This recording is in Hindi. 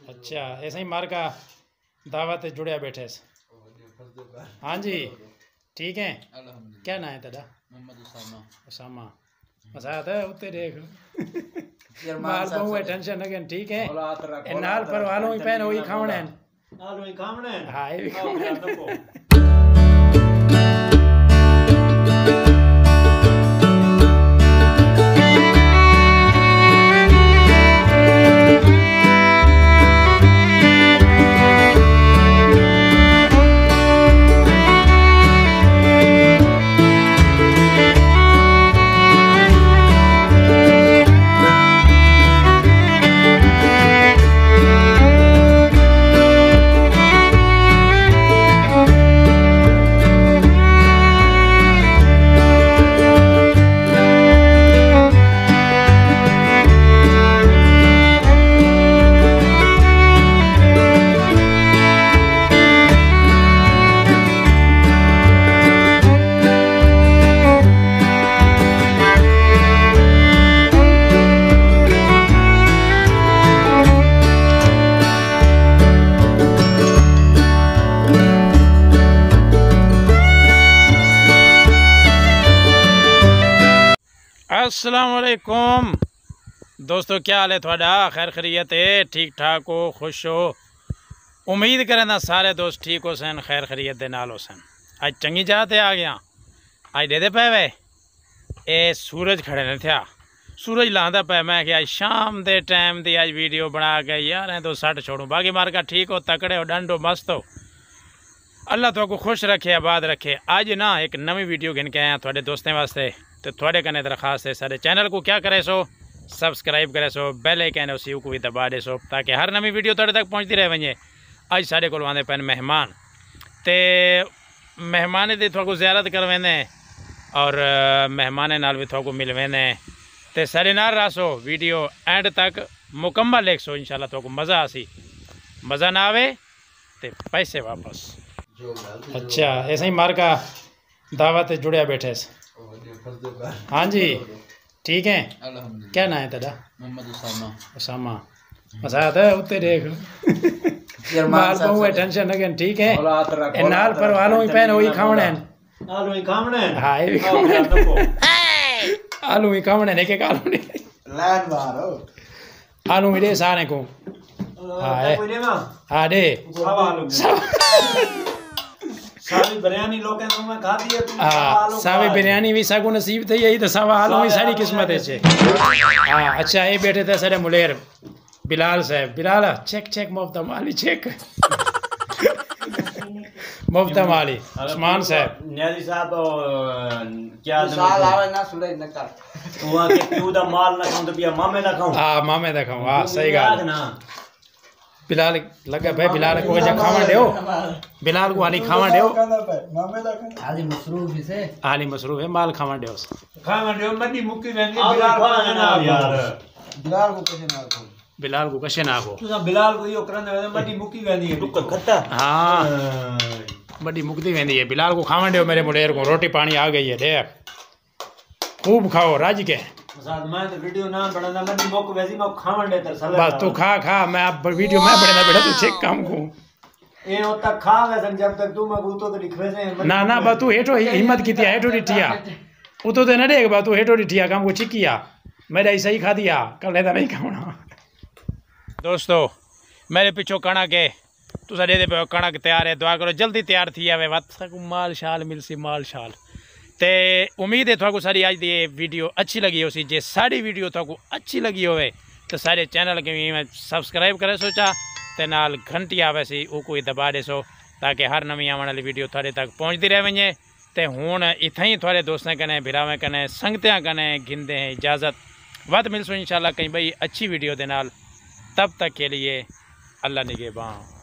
अच्छा ऐसे ही मार का दावत जुड़िया बैठे से। हाँ जी ठीक है। क्या नाम है तेरा? उसामा। मजा आता है उत्ते देख माल बहु है टेंशन न ठीक है। नाल पर वालों ही पहन वही खावणे हैं। आलू ही खावणे हैं। हाँ ये भी खावणे। अस्सलाम वालेकुम दोस्तों, क्या हाल है थोड़ा? खैर खैरियत है? ठीक ठाक हो? खुश हो? उम्मीद करें सारे दोस्त ठीक हो सन, खैर खैरियत दे नाल हो सन। आज चंगी जगह ते आ गया। आज दे पे वे ए सूरज खड़े ने थे, सूरज लांदा पे। मैं क्या शाम दे टाइम दी आज वीडियो बना के यार तो सट छोड़ूं। बाकी मार का ठीक हो, तकड़े हो, डंडो मस्त हो, अल्लाह तो खुश रखे, आबाद रखे। आज ना एक नवी वीडियो गिन के आया थोड़े दोस्तों वास्ते। तो थोड़े कने दरखास्त है सारे चैनल को क्या करे सो सब्सक्राइब करे सो, बेल आइकन उसी को भी दबा दे सो, ताकि हर नवी वीडियो थोड़े तक पहुँचती रहे वजे। अज साढ़े को आते पैन मेहमान, तो मेहमान की थोड़ा ज़ियारत करवेंदे और मेहमान नाल भी थोड़ा मिल वेंदे। तो सारे नाल रसो, वीडियो एंड तक मुकम्मल देख सो, इंशाल्लाह थोड़ा मज़ा आसी। मज़ा ना आवे तो पैसे वापस। अच्छा ऐसे ही मार का दावत जुड़िया बैठे से। हाँ जी ठीक है। क्या नाम है तेरा? उसामा। मजा आता है उत्ते देख माल बहु है टेंशन न ठीक है। नाल पर वालों ही पहन वही खावणे हैं। आलू ही खावणे हैं। हाँ ये भी खावणे। आलू ही खावणे ने के आलू ने लान मारो आलू ही दे सारे को। हाँ दे सावी बिरयानी लोग में खा दिए। सावी बिरयानी भी सगु नसीब थी यही तो सवा आलू ही सारी किस्मत है। हाँ अच्छा ये बैठे थे सारे मुलेर बिलाल साहब। बिलाल चेक चेक मुफ्ता माली चेक मुफ्ता माली उस्मान साहब न्याजी साहब क्या साल आवे ना सुले न कर हुआ के क्यों दा माल ना खाऊं तो पिया मामे दा खाऊं। हां मामे दा खाऊं। हां सही गाल ना। बिलाल लगा भाई बिलाल को जा खावा देओ, बिलाल को आली खावा देओ। मामे दा आली मसरूफ से आली मसरूफ है माल खावा देओ मड्डी मुक्की वेंदी। बिलाल खाना ना यार बिलाल को कैसे ना खाओ, बिलाल को कैसे ना खाओ। तू बिलाल को यो करने मड्डी मुक्की वेंदी है टुक्कर खट्टा। हां मड्डी मुक्ती वेंदी है। बिलाल को खावा देओ मेरे मुडेर को। रोटी पानी आ गई है देख खूब खाओ राज के। मैं तो वीडियो ना बनाना मड्डी मुक वैसी मैं खावा दे तर सलाह बस तू खा खा। मैं अब वीडियो मैं बनाना बेटा तू चेक काम को ए ओ तक खा वैसे जब तक तू मैं बूतो तो दिखवे से ना ना बा तू हेठो हिम्मत कीती हेठो डिठिया उतो तो न देख बा तू हेठो डिठिया काम को चिकिया मेरा ऐसा ही खा दिया कल नहीं नहीं खाना। दोस्तों मेरे पीछे कणक है, तू दे दे पे कणक तैयार है। दुआ करो जल्दी तैयार थी आवे वत माल शाल मिलसी माल शाल। तो उम्मीद है थोड़ा सारी आज ये वीडियो अच्छी लगी हो सी। जे सारी वीडियो थोड़ा अच्छी लगी होवे तो सारे चैनल के भी सब्सक्राइब करे सोचा ते नाल घंटी आवे सी वो कोई दबा दे सो, ताकि हर नवी आने वाली वीडियो थोड़े तक पहुँचती रह वजे। तो हुण इतना ही थोड़े दोस्तों कने भिरावें कने संगत्यां कने गिनते हैं इजाज़त। वत मिलसो इंशाल्लाह कहीं भाई अच्छी वीडियो दे नाल। तब तक के लिए अल्लाह निगहबान।